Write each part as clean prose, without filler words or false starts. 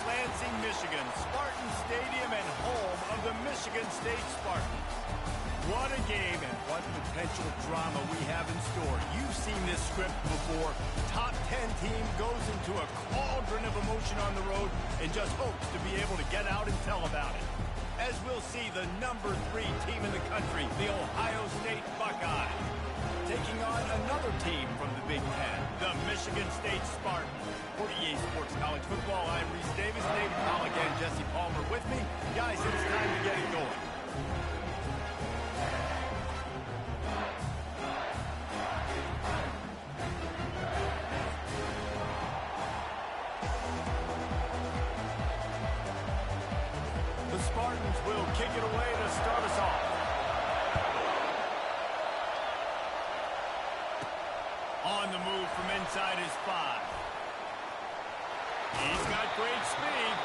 Lansing, Michigan, Spartan Stadium and home of the Michigan State Spartans. What a game and what potential drama we have in store. You've seen this script before. Top 10 team goes into a cauldron of emotion on the road and just hopes to be able to get out and tell about it. As we'll see the number 3 team in the country, the Ohio State Buckeyes, taking on another team from the Big Ten, the Michigan State Spartans. For EA Sports College Football, I'm Reese Davis, David Pollack and Jesse Palmer with me. Guys, it's time to get it going. The Spartans will kick it away to start us off. On the move from inside his 5. He's got great speed.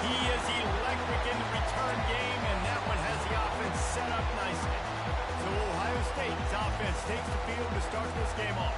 He is electric in the return game, and that one has the offense set up nicely. So Ohio State's offense takes the field to start this game off.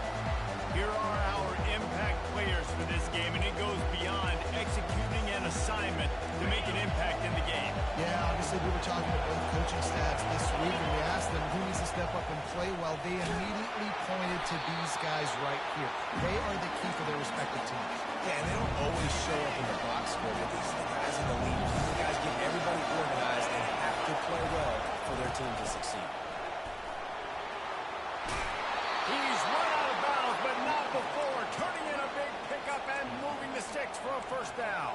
Here are our impact players for this game, and it goes beyond executing an assignment to make an impact in the game. Yeah, obviously we were talking to both coaching staffs this week, and we asked them who needs to step up and play well. They immediately pointed to these guys right here. They are the key for their respective teams. Yeah, and they don't always show up in the box score, but these are the guys in the lead. These are the guys get everybody organized and have to play well for their team to succeed. He's run out of bounds, but not before. Turning in a big pickup and moving the sticks for a first down.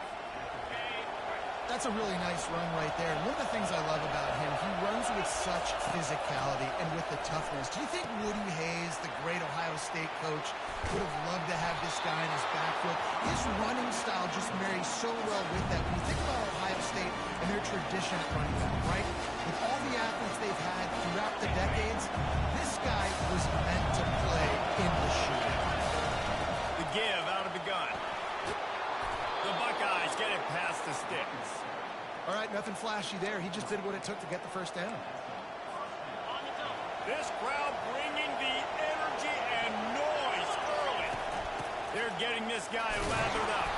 That's a really nice run right there. And one of the things I love about him, he runs with such physicality and with the toughness. Do you think Woody Hayes, the great Ohio State coach, would have loved to have this guy in his backfield? His running style just marries so well with that. When you think about Ohio State and their tradition at running back, right? With all the athletes they've had throughout the decades, this guy was meant to play in the shootout. The give out of the gun. The Buckeyes get it past the sticks. All right, nothing flashy there. He just did what it took to get the first down. This crowd bringing the energy and noise early. They're getting this guy lathered up.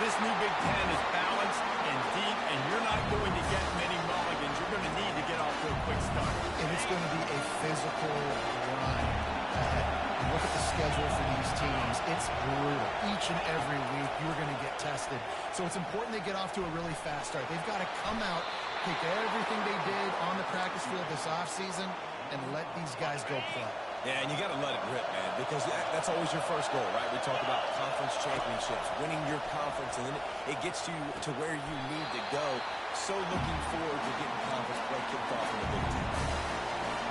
This new Big Ten is balanced and deep, and you're not going to get many mulligans. You're going to need to get off to a quick start. And it's going to be a physical grind ahead. Look at the schedule for these teams. It's brutal. Each and every week, you're going to get tested. So it's important they get off to a really fast start. They've got to come out, take everything they did on the practice field this offseason, and let these guys go play. Yeah, and you got to let it rip, man, because that's always your first goal, right? We talk about conference championships, winning your conference, and then it gets you to where you need to go. So looking forward to getting conference play kicked off in the Big Ten.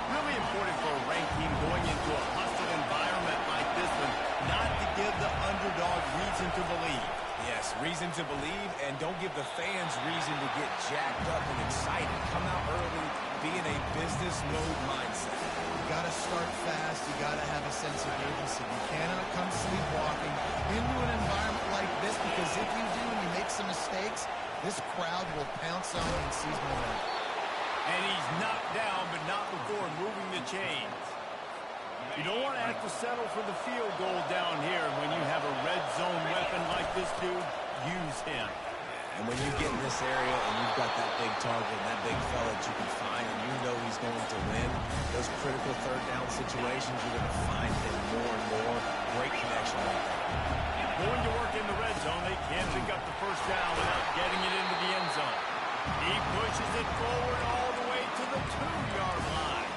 Really important for a ranked team going into a hostile environment like this one, not to give the underdog reason to believe. Yes, reason to believe, and don't give the fans reason to get jacked up and excited. Come out early, be in a business mode mindset. You got to start fast. You got to have a sense of urgency. You cannot come sleepwalking into an environment like this, because if you do and you make some mistakes, this crowd will pounce on you and seize momentum. And he's knocked down, but not before moving the chains. You don't want to have to settle for the field goal down here. When you have a red zone weapon like this dude, use him. And when you get in this area and you've got that big target and that big fella that you can find and you know he's going to win, those critical third down situations, you're going to find him more and more. Great connection right there. Going to work in the red zone. They can't pick up the first down without getting it into the end zone. He pushes it forward all the way to the 2-yard line.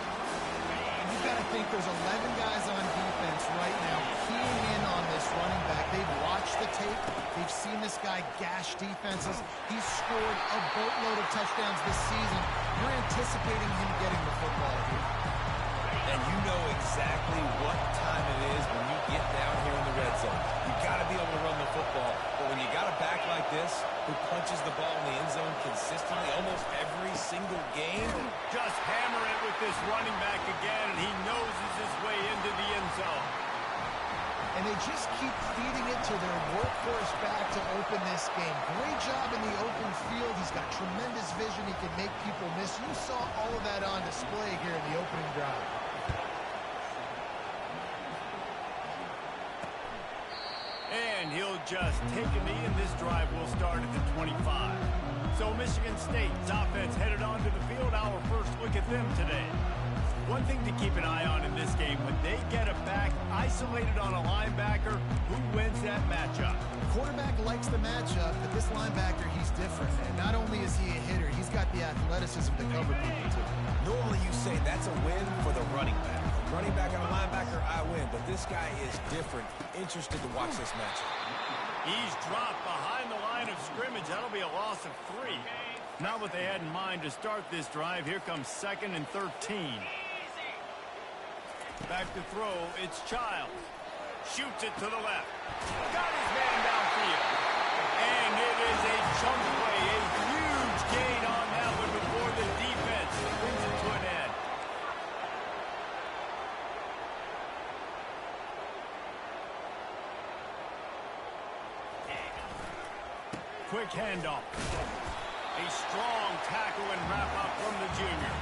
You've got to think there's 11 guys on defense right now keying in on this running back. They've watched the tape. They've seen this guy gash defenses. He's scored a boatload of touchdowns this season. You're anticipating him getting the football here. And you know exactly what time it is when you get down here in the red zone. You've got to be able to run the football. But when you got a back like this who punches the ball in the end zone consistently almost every single game. Just hammer it with this running back again, and he noses his way into the end zone. And they just keep feeding it to their workhorse back to open this game. Great job in the open field. He's got tremendous vision. He can make people miss. You saw all of that on display here in the opening drive. And he'll just take a knee, and this drive will start at the 25. So Michigan State's offense headed onto the field. Our first look at them today. One thing to keep an eye on in this game, when they get a back isolated on a linebacker, who wins that matchup? Quarterback likes the matchup, but this linebacker, he's different. And not only is he a hitter, he's got the athleticism to cover people, too. Normally you say that's a win for the running back. Running back on a linebacker, I win. But this guy is different. Interested to watch this matchup. He's dropped behind the line of scrimmage. That'll be a loss of 3. Not what they had in mind to start this drive. Here comes 2nd and 13. Back to throw, it's Childs. Shoots it to the left. Got his man downfield. And it is a chunk play, a huge gain on that one before the defense brings it to an end. Quick handoff. A strong tackle and wrap-up from the junior.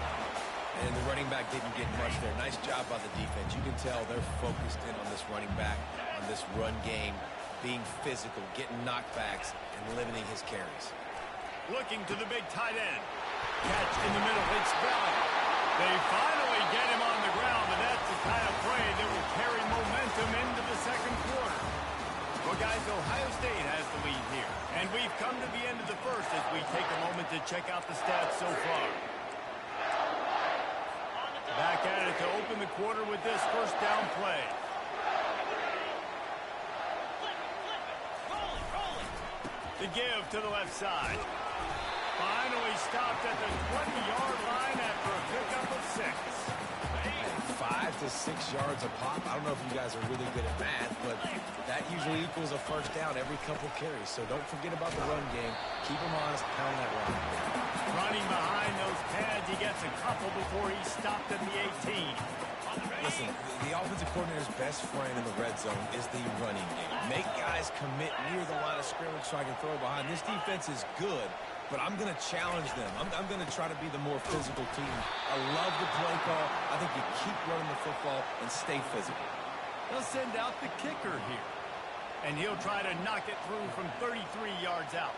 And the running back didn't get much there. Nice job by the defense. You can tell they're focused in on this running back, on this run game, being physical, getting knockbacks, and limiting his carries. Looking to the big tight end. Catch in the middle. It's Bell. They finally get him on the ground, but that's the kind of play that will carry momentum into the second quarter. Well, guys, Ohio State has the lead here. And we've come to the end of the first as we take a moment to check out the stats so far. Back at it to open the quarter with this first down play. The give to the left side. Finally stopped at the 20-yard line after a pickup of 6. 5 to 6 yards a pop. I don't know if you guys are really good at math, but that usually equals a first down every couple carries. So don't forget about the run game. Keep them honest, pound that run. Running behind those pads, he gets a couple before he stopped at the 18. Listen, the offensive coordinator's best friend in the red zone is the running game. Make guys commit near the line of scrimmage so I can throw behind. This defense is good, but I'm going to challenge them. I'm going to try to be the more physical team. I love the play call. I think you keep running the football and stay physical. They'll send out the kicker here, and he'll try to knock it through from 33 yards out.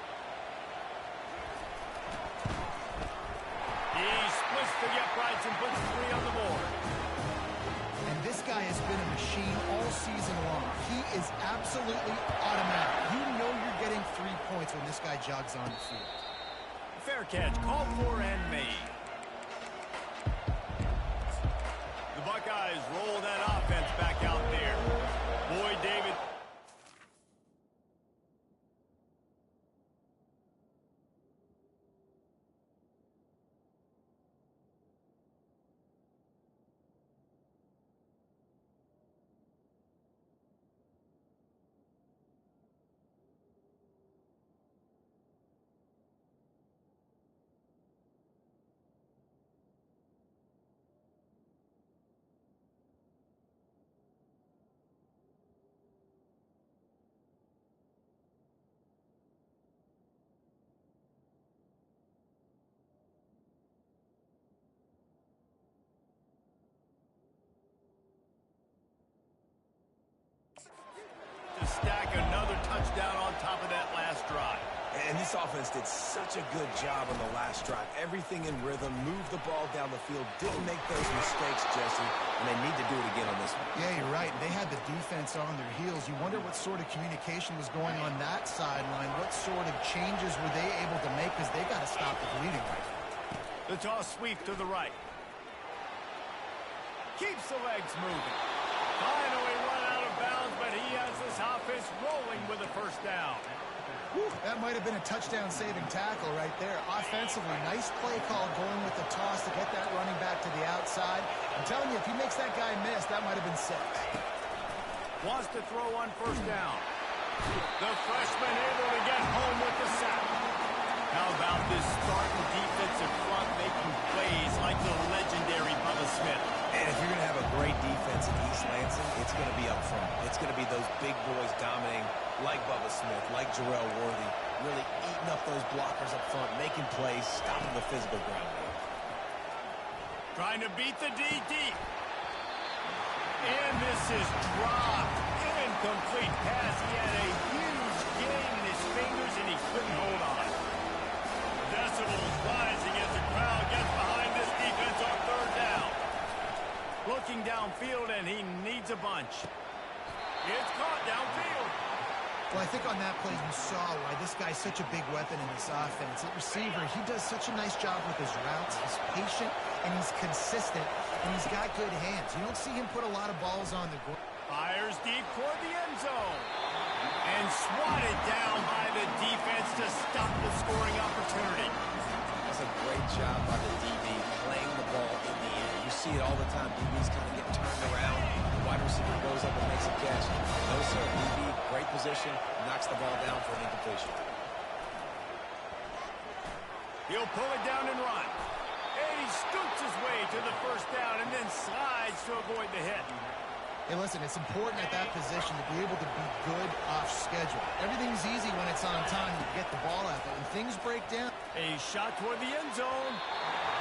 He splits the uprights and puts 3 on the board. And this guy has been a machine all season long. He is absolutely automatic. You know you're getting 3 points when this guy jogs on the field. Fair catch, called for and made. The Buckeyes roll that offense back out there. Boyd Davis. To stack another touchdown on top of that last drive. And this offense did such a good job on the last drive. Everything in rhythm, moved the ball down the field, didn't make those mistakes, Jesse, and they need to do it again on this one. Yeah, you're right. They had the defense on their heels. You wonder what sort of communication was going on that sideline. What sort of changes were they able to make because they got to stop the bleeding right now. The toss sweep to the right. Keeps the legs moving. Finally run out of bounds, but he has this offense rolling with a first down. Whew, that might have been a touchdown-saving tackle right there. Offensively, nice play call going with the toss to get that running back to the outside. I'm telling you, if he makes that guy miss, that might have been 6. Wants to throw on first down. The freshman able to get home with the sack. How about this Spartan defensive front making plays like the legendary Bubba Smith? And if you're going to have a great defense in East Lansing, it's going to be up front. It's going to be those big boys dominating like Bubba Smith, like Jarrell Worthy, really eating up those blockers up front, making plays, stopping the physical ground game. Trying to beat the D deep. And this is dropped. Incomplete pass. He had a huge fingers and he couldn't hold on. Decibels rising as the crowd gets behind this defense on third down. Looking downfield, and he needs a bunch. It's caught downfield. Well, I think on that play you saw why this guy's such a big weapon in this offense. At receiver, he does such a nice job with his routes. He's patient, and he's consistent, and he's got good hands. You don't see him put a lot of balls on the ground. Fires deep toward the end zone. And swatted down by the defense to stop the scoring opportunity. That's a great job by the DB playing the ball in the air. You see it all the time. DBs kind of get turned around. The wide receiver goes up and makes a catch. No, sir. DB, great position, knocks the ball down for an incompletion. He'll pull it down and run. And he scoots his way to the first down and then slides to avoid the hit. Hey, listen, it's important at that position to be able to be good off schedule. Everything's easy when it's on time to get the ball out, but when things break down. A shot toward the end zone,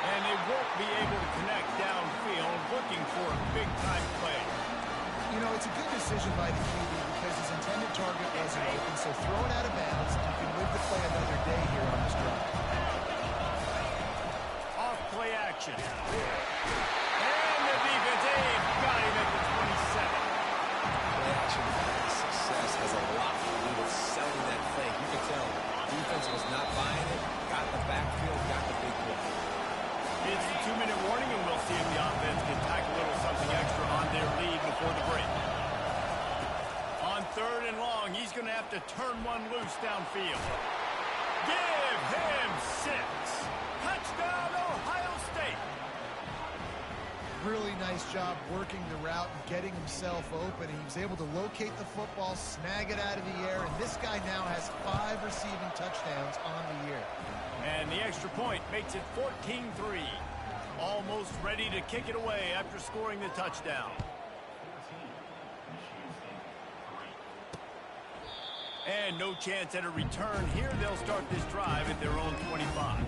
and they won't be able to connect downfield, looking for a big-time play. You know, it's a good decision by the QB because his intended target wasn't open, so throw it out of bounds. You can live to play another day here on this drive. Off play action. And the defense got him at the 27. Play action success has a lot to do with selling that fake. You can tell defense was not buying it, got the backfield, got the big play. It's a 2-minute warning, and we'll see if the offense can tack a little something extra on their lead before the break. On third and long, he's going to have to turn one loose downfield. Give him 6. Touchdown, Ohio State. Really nice job working the route and getting himself open. He was able to locate the football, snag it out of the air, and this guy now has 5 receiving touchdowns on the year. And the extra point makes it 14-3. Almost ready to kick it away after scoring the touchdown. And no chance at a return here. They'll start this drive at their own 25.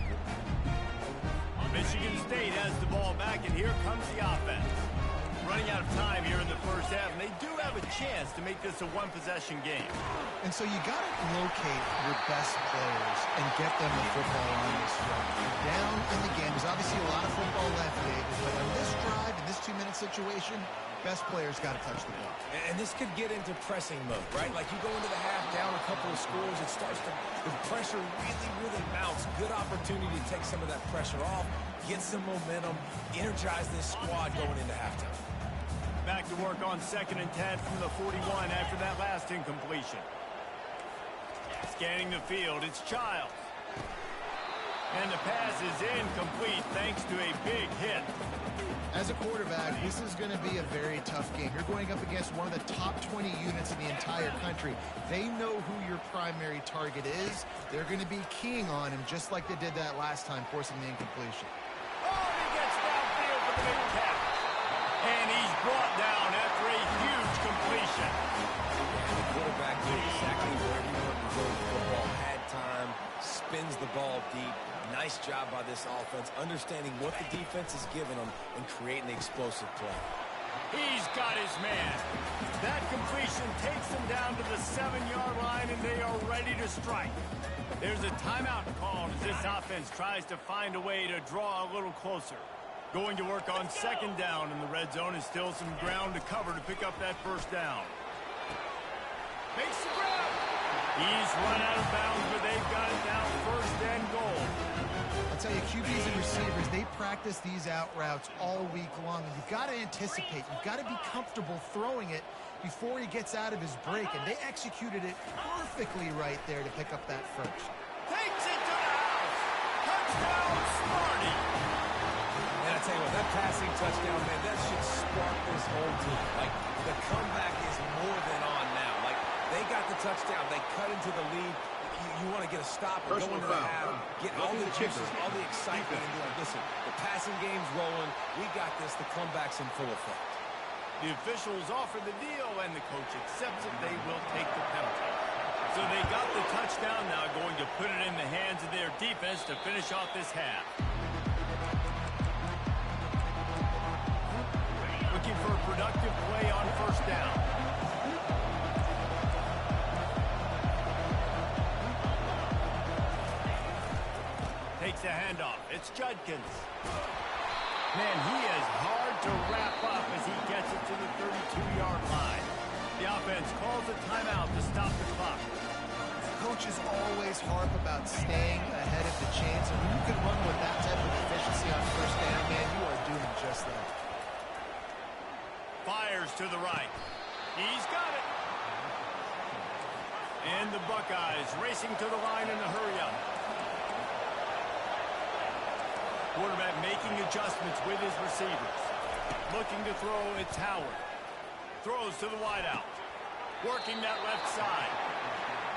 Michigan State has the ball back, and here comes the offense. Running out of time here in the first half, and they do have a chance to make this a one-possession game. And so you got to locate your best players and get them the football on this drive. You're down in the game. There's obviously a lot of football left, David, but on this drive, in this 2-minute situation, best players got to touch the ball. And this could get into pressing mode, right? Like you go into the half down a couple of scores, it starts to, the pressure really mounts. Good opportunity to take some of that pressure off, get some momentum, energize this squad going into halftime. Back to work on 2nd and 10 from the 41 after that last incompletion. Scanning the field, it's Childs. And the pass is incomplete thanks to a big hit. As a quarterback, this is going to be a very tough game. You're going up against one of the top 20 units in the entire country. They know who your primary target is. They're going to be keying on him just like they did that last time, forcing the incompletion. Oh, he gets downfield for the big catch. And he's brought down after a huge completion. And the quarterback knew exactly where he wanted to go with the football, had time, spins the ball deep. Nice job by this offense, understanding what the defense is giving them and creating an explosive play. He's got his man. That completion takes them down to the 7-yard line, and they are ready to strike. There's a timeout called as this offense tries to find a way to draw a little closer. Going to work on 2nd down in the red zone, and still some ground to cover to pick up that first down. Makes the grab. He's run out of bounds, but they've got it down 1st and goal. I'll tell you, QBs and receivers, they practice these out routes all week long. And you've got to anticipate. You've got to be comfortable throwing it before he gets out of his break. And they executed it perfectly right there to pick up that first. Takes it to the house. Touchdown, Smarty. And I tell you what, that passing touchdown, man, that should spark this whole team. Like, the comeback is more than on now. Like, they got the touchdown. They cut into the lead. You want to get a stop and go into the half, get all the juices, all the excitement, and be like, listen, the passing game's rolling. We got this. The comeback's in full effect. The officials offer the deal, and the coach accepts it. They will take the penalty. So they got the touchdown, now going to put it in the hands of their defense to finish off this half. Looking for a productive play on 1st down. it's Judkins. Man, he is hard to wrap up as he gets it to the 32-yard line. The offense calls a timeout to stop the clock. Coaches always harp about staying ahead of the chains, and when you can run with that type of efficiency on first down, man, you are doing just that. Fires to the right. He's got it. And the Buckeyes racing to the line in a hurry-up. Quarterback making adjustments with his receivers. Looking to throw, it's Howard. Throws to the wideout. Working that left side.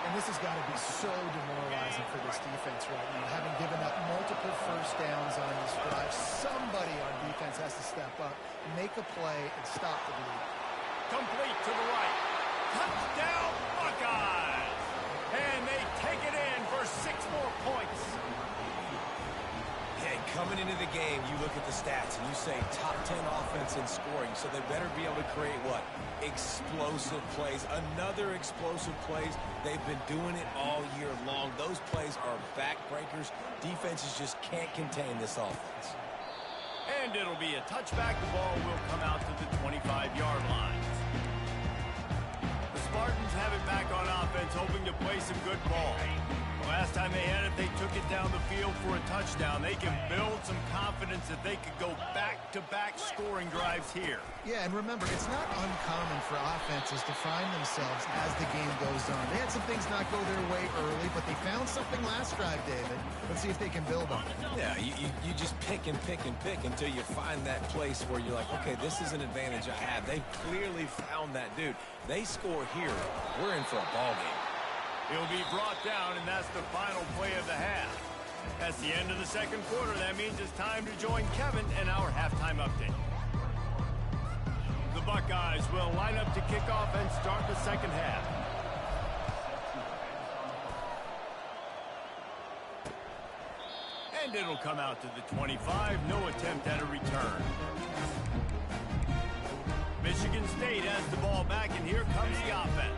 And this has got to be so demoralizing for this defense right now. Having given up multiple first downs on this drive, somebody on defense has to step up, make a play, and stop the bleed. Complete to the right. Touchdown, Buckeyes! And they take it in for 6 more points. Hey, coming into the game, you look at the stats and you say top 10 offense in scoring, so they better be able to create what? Explosive plays. Another explosive plays. They've been doing it all year long. Those plays are backbreakers. Defenses just can't contain this offense. And it'll be a touchback. The ball will come out to the 25-yard line. The Spartans have it back on offense, hoping to play some good ball. Last time they had it, they took it down the field for a touchdown. They can build some confidence that they could go back-to-back scoring drives here. Yeah, and remember, it's not uncommon for offenses to find themselves as the game goes on. They had some things not go their way early, but they found something last drive, David. Let's see if they can build on it. Yeah, you just pick and pick and pick until you find that place where you're like, okay, this is an advantage I have. They clearly found that, dude. They score here, we're in for a ball game. He'll be brought down, and that's the final play of the half. That's the end of the second quarter. That means it's time to join Kevin in our halftime update. The Buckeyes will line up to kick off and start the second half. And it'll come out to the 25. No attempt at a return. Michigan State has the ball back, and here comes the offense.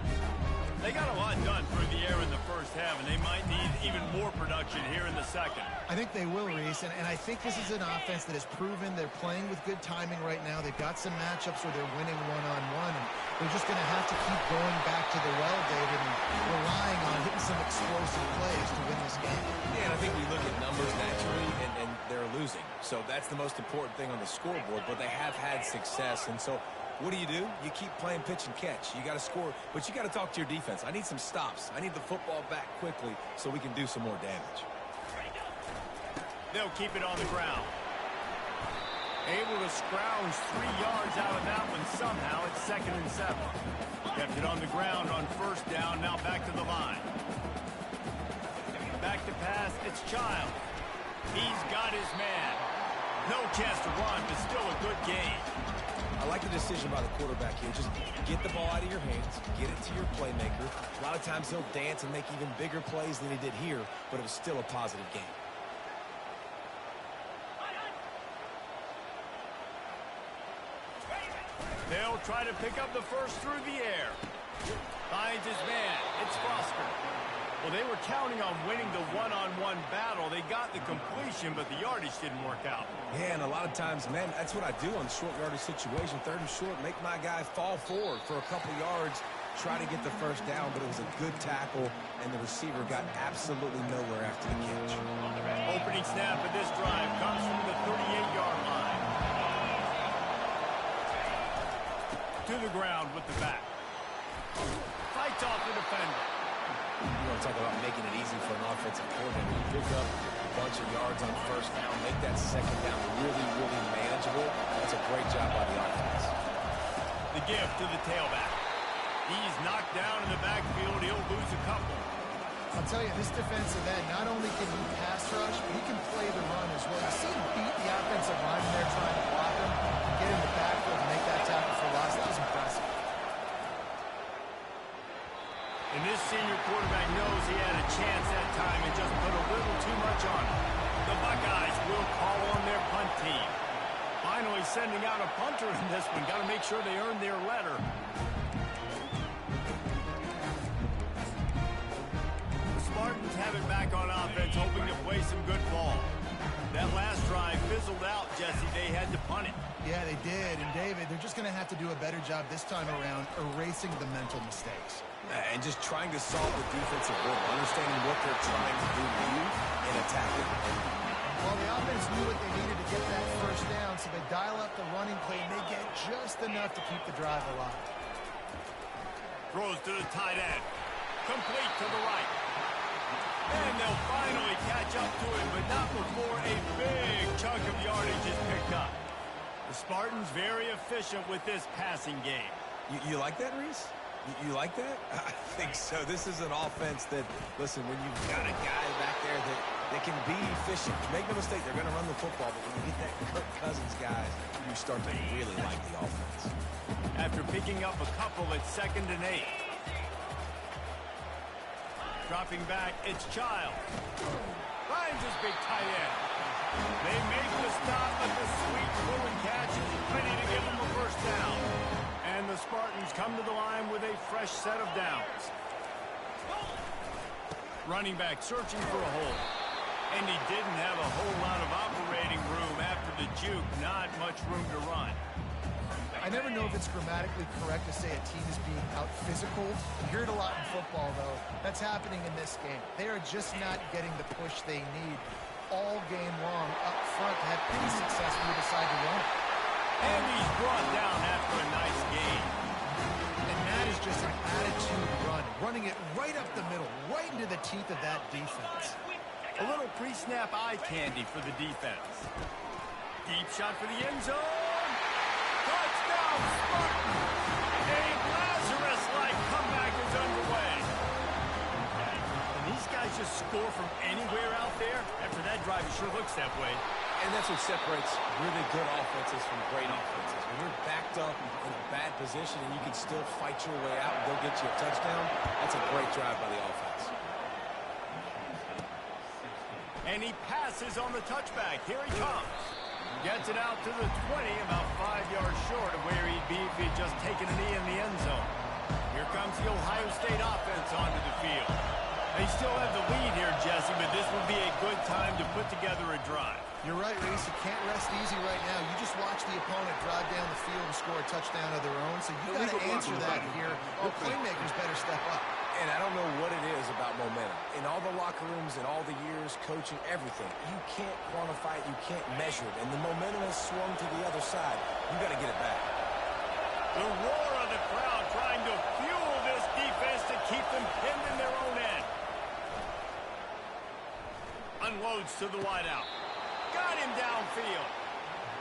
They got a lot done through the air in the first half, and they might need even more production here in the second. I think they will, Reese, and I think this is an offense that has proven they're playing with good timing right now. They've got some matchups where they're winning one-on-one, and they're just going to have to keep going back to the well, David, and relying on hitting some explosive plays to win this game. Yeah, and I think we look at numbers naturally, and they're losing. So that's the most important thing on the scoreboard, but they have had success, and so what do? You keep playing pitch and catch. You got to score, but you got to talk to your defense. I need some stops. I need the football back quickly so we can do some more damage. They'll keep it on the ground. Able to scrounge 3 yards out of that one somehow. It's 2nd and 7. Kept it on the ground on first down. Now back to the line. Back to pass. It's Child. He's got his man. No chance to run, but still a good game. I like the decision by the quarterback here. Just get the ball out of your hands, get it to your playmaker. A lot of times he'll dance and make even bigger plays than he did here, but it was still a positive game. They'll try to pick up the first through the air. Finds his man. It's Foster. Well, they were counting on winning the one-on-one battle. They got the completion, but the yardage didn't work out. Yeah, and a lot of times, man, that's what I do on short yardage situation. 3rd and short, make my guy fall forward for a couple yards, try to get the first down, but it was a good tackle, and the receiver got absolutely nowhere after the catch. Opening snap of this drive comes from the 38-yard line. To the ground with the back. Fights off the defender. You want to talk about making it easy for an offensive coordinator. You pick up a bunch of yards on first down, make that second down really, really manageable. That's a great job by the offense. The give to the tailback. He's knocked down in the backfield. He'll lose a couple. I'll tell you, this defensive end, not only can he pass rush, but he can play the run as well. You see him beat the offensive lineman there trying to block him, get in the backfield and make that tackle for loss. That was impressive. And this senior quarterback knows he had a chance that time and just put a little too much on it. The Buckeyes will call on their punt team. Finally sending out a punter in this one. Got to make sure they earn their letter. The Spartans have it back on offense, hoping to play some good ball. That last drive fizzled out, Jesse. They had to punt it. Yeah, they did. And, David, they're just going to have to do a better job this time around erasing the mental mistakes. And just trying to solve the defensive rhythm, understanding what they're trying to do to you and attacking. Well, the offense knew what they needed to get that first down, so they dial up the running play, and they get just enough to keep the drive alive. Throws to the tight end. Complete to the right. And they'll finally catch up to him, but not before a big chunk of yardage is picked up. The Spartans very efficient with this passing game. You like that, Reese? You like that? I think so. This is an offense that, listen, when you've got a guy back there that can be efficient, make no mistake, they're going to run the football, but when you get that Kirk Cousins guys, you start to really like the offense. After picking up a couple at 2nd and 8. Dropping back, it's Child. Finds his big tight end. They make the stop, but the sweet throw and catch is ready to give them a first down. And the Spartans come to the line with a fresh set of downs. Running back searching for a hole. And he didn't have a whole lot of operating room after the juke. Not much room to run. I never know if it's grammatically correct to say a team is being out-physical. You hear it a lot in football, though. That's happening in this game. They are just not getting the push they need all game long up front to have any success when you decide to run it. And he's brought down after a nice gain. And that is just an attitude run, running it right up the middle, right into the teeth of that defense. A little pre-snap eye candy for the defense. Deep shot for the end zone. Touchdown, Spartans! A Lazarus-like comeback is underway. And these guys just score from anywhere out there. After that drive, it sure looks that way. And that's what separates really good offenses from great offenses. When you're backed up in a bad position and you can still fight your way out and go get you a touchdown, that's a great drive by the offense. And he passes on the touchback. Here he comes. Gets it out to the 20, about 5 yards short of where he'd be if he'd just taken a knee in the end zone. Here comes the Ohio State offense onto the field. They still have the lead here, Jesse, but this would be a good time to put together a drive. You're right, Reese. You can't rest easy right now. You just watch the opponent drive down the field and score a touchdown of their own, so you got to answer that here. Your playmakers better step up. And I don't know what it is about momentum. In all the locker rooms, in all the years, coaching, everything, you can't quantify it, you can't measure it. And the momentum has swung to the other side. You got to get it back. The roar of the crowd trying to fuel this defense to keep them pinned in their own end. Unloads to the wideout. Got him downfield.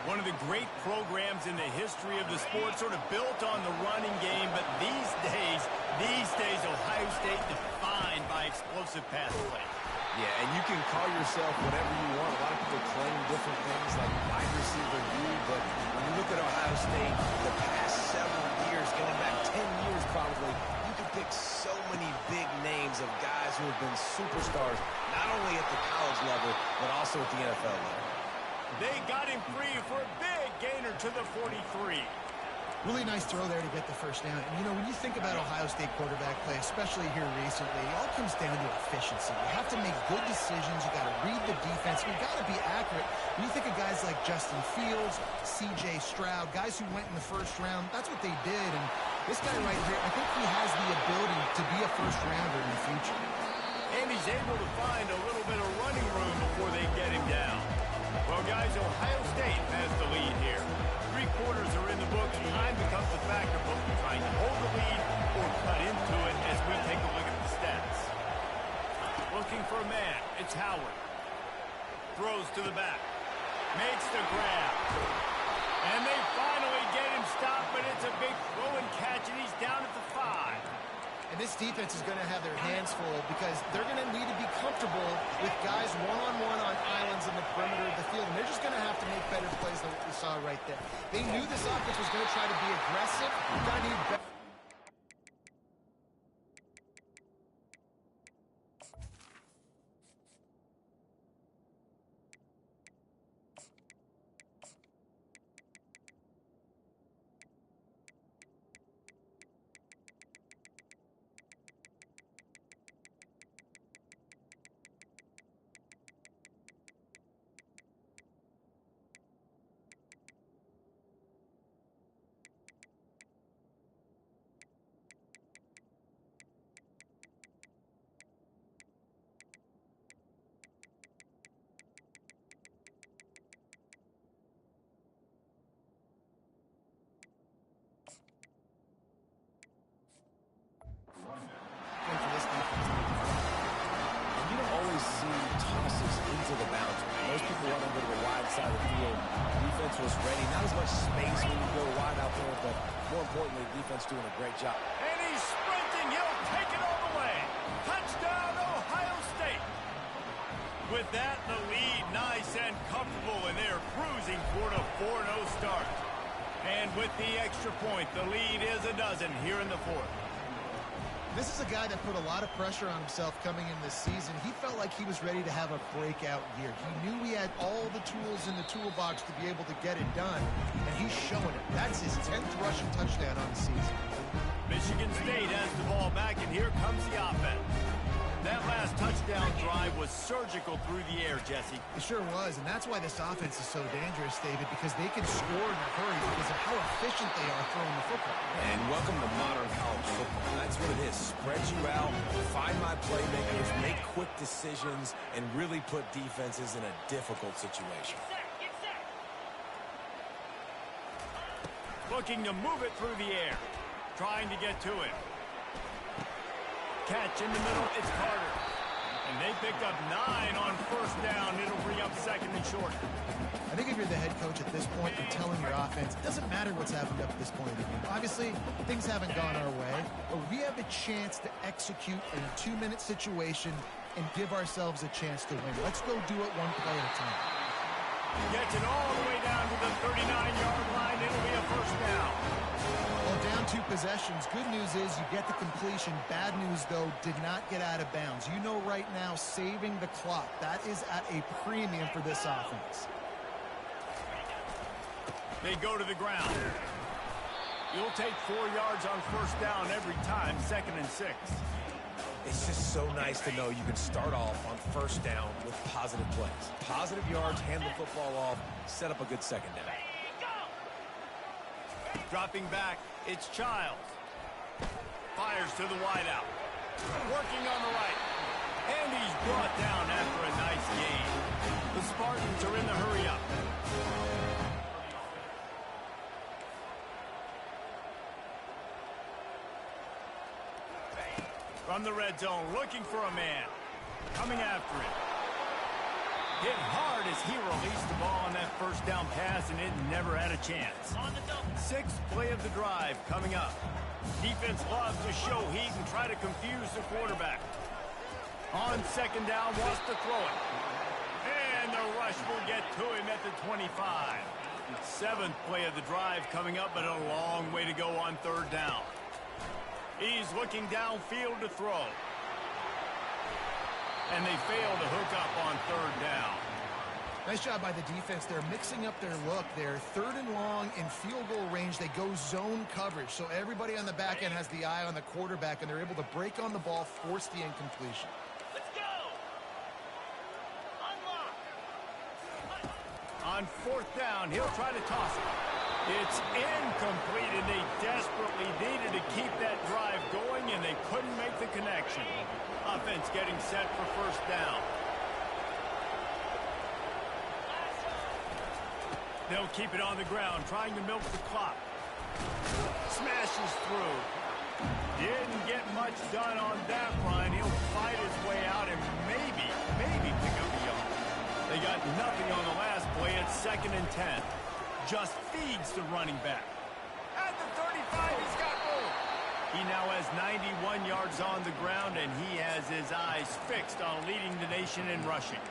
One of the great programs in the history of the sport, sort of built on the running game, but these days, Ohio State defined by explosive pass play. Yeah, and you can call yourself whatever you want. A lot of people claim different things like wide receiver view, but when you look at Ohio State, the past several years, going back 10 years probably, you could pick so many big names of guys who have been superstars, not only at the college level, but also at the NFL level. They got him free for a big gainer to the 43. Really nice throw there to get the first down. And, you know, when you think about Ohio State quarterback play, especially here recently, it all comes down to efficiency. You have to make good decisions. You got to read the defense. You got to be accurate. When you think of guys like Justin Fields, C.J. Stroud, guys who went in the first round, that's what they did. And this guy right here, I think he has the ability to be a first-rounder in the future. And he's able to find a little bit of running room before they get him down. Well, guys, Ohio State has the lead here. 3 quarters are in the book, and time becomes a factor, both trying to hold the lead or cut into it as we take a look at the stats. Looking for a man, it's Howard. Throws to the back. Makes the grab. And they finally get him stopped, but it's a big throw and catch, and he's down at the 5. And this defense is going to have their hands full because they're going to need to be comfortable with guys one-on-one on islands in the perimeter of the field. And they're just going to have to make better plays than what we saw right there. They knew this offense was going to try to be aggressive. You've got to need better. run over to the wide side of the field. Defense was ready. Not as much space when you go wide out there, but more importantly, defense doing a great job. And he's sprinting. He'll take it all the way. Touchdown, Ohio State. With that, the lead nice and comfortable, and they're cruising toward a 4-0 start. And with the extra point, the lead is a dozen here in the fourth. This is a guy that put a lot of pressure on himself coming in this season. He felt like he was ready to have a breakout year. He knew he had all the tools in the toolbox to be able to get it done, and he's showing it. That's his 10th rushing touchdown on the season. Michigan State has the ball back, and here comes the offense. That last touchdown drive was surgical through the air, Jesse. It sure was, and that's why this offense is so dangerous, David, because they can score in a hurry because of how efficient they are throwing the football. And welcome to modern college football. That's what it is. Spread you out, find my playmakers, make quick decisions, and really put defenses in a difficult situation. Looking to move it through the air. Trying to get to it. Catch in the middle, it's Carter. And they pick up 9 on first down. It'll free up second and short. I think if you're the head coach at this point and telling your offense, it doesn't matter what's happened up to this point of the game. Obviously, things haven't gone our way, but we have a chance to execute in a 2-minute situation and give ourselves a chance to win. Let's go do it one play at a time. Gets it all the way down to the 39-yard line. It'll be a first down. Well, down 2 possessions. Good news is you get the completion. Bad news, though, did not get out of bounds. You know right now, saving the clock. That is at a premium for this offense. They go to the ground. You'll take 4 yards on first down every time, 2nd and 6. It's just so nice to know you can start off on first down with positive plays. Positive yards, hand the football off, set up a good second down. Dropping back, it's Childs. Fires to the wideout. Working on the right. And he's brought down after a nice gain. The Spartans are in the hurry-up. From the red zone, looking for a man. Coming after it. Hit hard as he released the ball on that first down pass, and it never had a chance. 6th play of the drive coming up. Defense loves to show heat and try to confuse the quarterback. On second down, wants to throw it. And the rush will get to him at the 25. 7th play of the drive coming up, but a long way to go on third down. He's looking downfield to throw. And they fail to hook up on third down. Nice job by the defense. They're mixing up their look. They're 3rd and long in field goal range. They go zone coverage. So everybody on the back end has the eye on the quarterback, and they're able to break on the ball, force the incompletion. Let's go! Unlock! On 4th down, he'll try to toss it. It's incomplete, and they desperately needed to keep that drive going, and they couldn't make the connection. Offense getting set for first down. They'll keep it on the ground, trying to milk the clock. Smashes through. Didn't get much done on that run. He'll fight his way out and maybe pick up a yard. They got nothing on the last play. It's 2nd and 10. Just feeds the running back. At the 35, he's got room. He now has 91 yards on the ground, and he has his eyes fixed on leading the nation in rushing.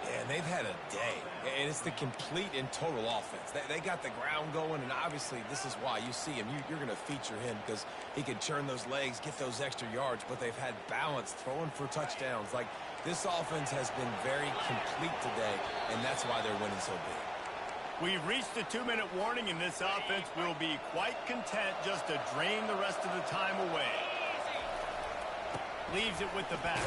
Yeah, and they've had a day. And it's the complete and total offense. They got the ground going, and obviously this is why you see him. You're going to feature him because he can churn those legs, get those extra yards, but they've had balance throwing for touchdowns. Like, this offense has been very complete today, and that's why they're winning so big. We've reached the 2-minute warning, and this offense will be quite content just to drain the rest of the time away. Leaves it with the back.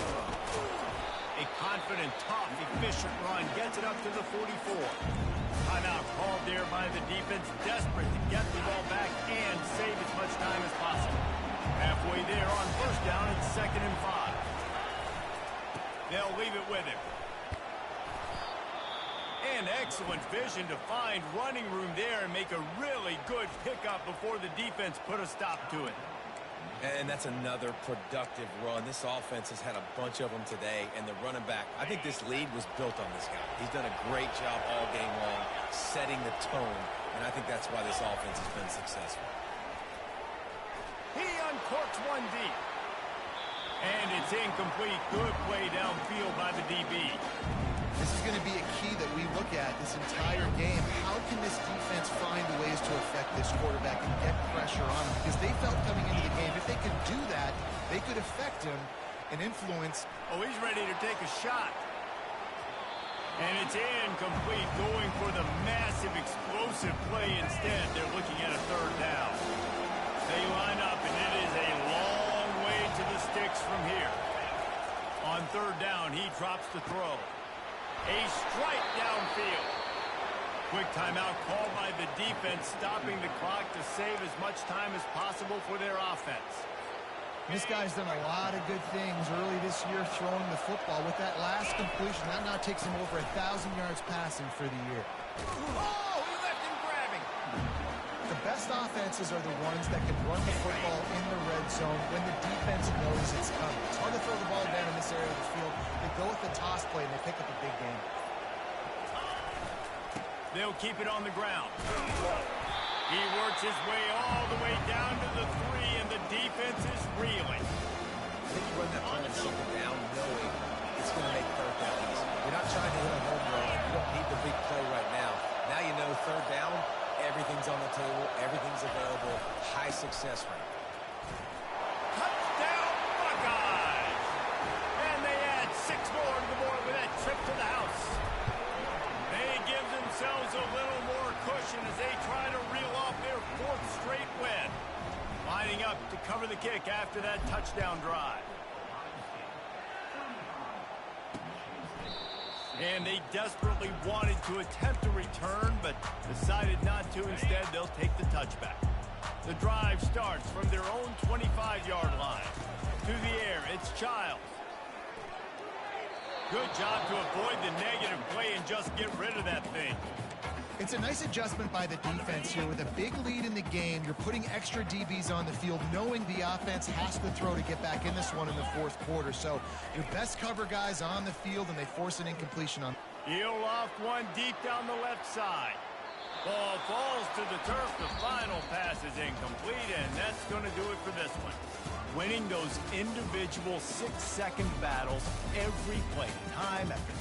A confident, tough, efficient run gets it up to the 44. Timeout called there by the defense, desperate to get the ball back and save as much time as possible. Halfway there on first down, it's 2nd and 5. They'll leave it with him. And excellent vision to find running room there and make a really good pickup before the defense put a stop to it. And that's another productive run. This offense has had a bunch of them today, and the running back, I think this lead was built on this guy. He's done a great job all game long setting the tone, and I think that's why this offense has been successful. He uncorks one deep. And it's incomplete. Good play downfield by the DB. This is going to be a key that we look at this entire game. How can this defense find ways to affect this quarterback and get pressure on him? Because they felt coming into the game, if they could do that, they could affect him and influence. Oh, he's ready to take a shot. And it's incomplete, going for the massive explosive play instead. They're looking at a third down. They line up, and it is a long way to the sticks from here. On third down, he drops the throw. A strike downfield. Quick timeout called by the defense, stopping the clock to save as much time as possible for their offense. This guy's done a lot of good things early this year throwing the football. With that last completion, that now takes him over 1,000 yards passing for the year. Oh, he left him grabbing. The best offenses are the ones that can run the football in the red zone when the defense knows it's coming. It's hard to throw the ball down in this area of the field. They go with the toss play, and they pick up a big game. They'll keep it on the ground. He works his way all the way down to the 3, and the defense is reeling. I think you run that play on second down knowing it's going to make third down easy. You're not trying to hit a home run. You don't need the big play right now. Now you know third down, everything's on the table, everything's available, high success rate. Touchdown, Buckeyes! And they add 6 more to the board with that trip to the house. They give themselves a little more cushion as they try to reel off their 4th straight win. Lining up to cover the kick after that touchdown drive. And they desperately wanted to attempt a return, but decided not to. Instead, they'll take the touchback. The drive starts from their own 25-yard line. To the air, it's Childs. Good job to avoid the negative play and just get rid of that thing. It's a nice adjustment by the defense here. With a big lead in the game, you're putting extra DBs on the field, knowing the offense has to throw to get back in this one in the 4th quarter. So your best cover guys on the field, and they force an incompletion on. He'll loft one deep down the left side. Ball falls to the turf. The final pass is incomplete, and that's going to do it for this one. Winning those individual 6-second battles every play, time after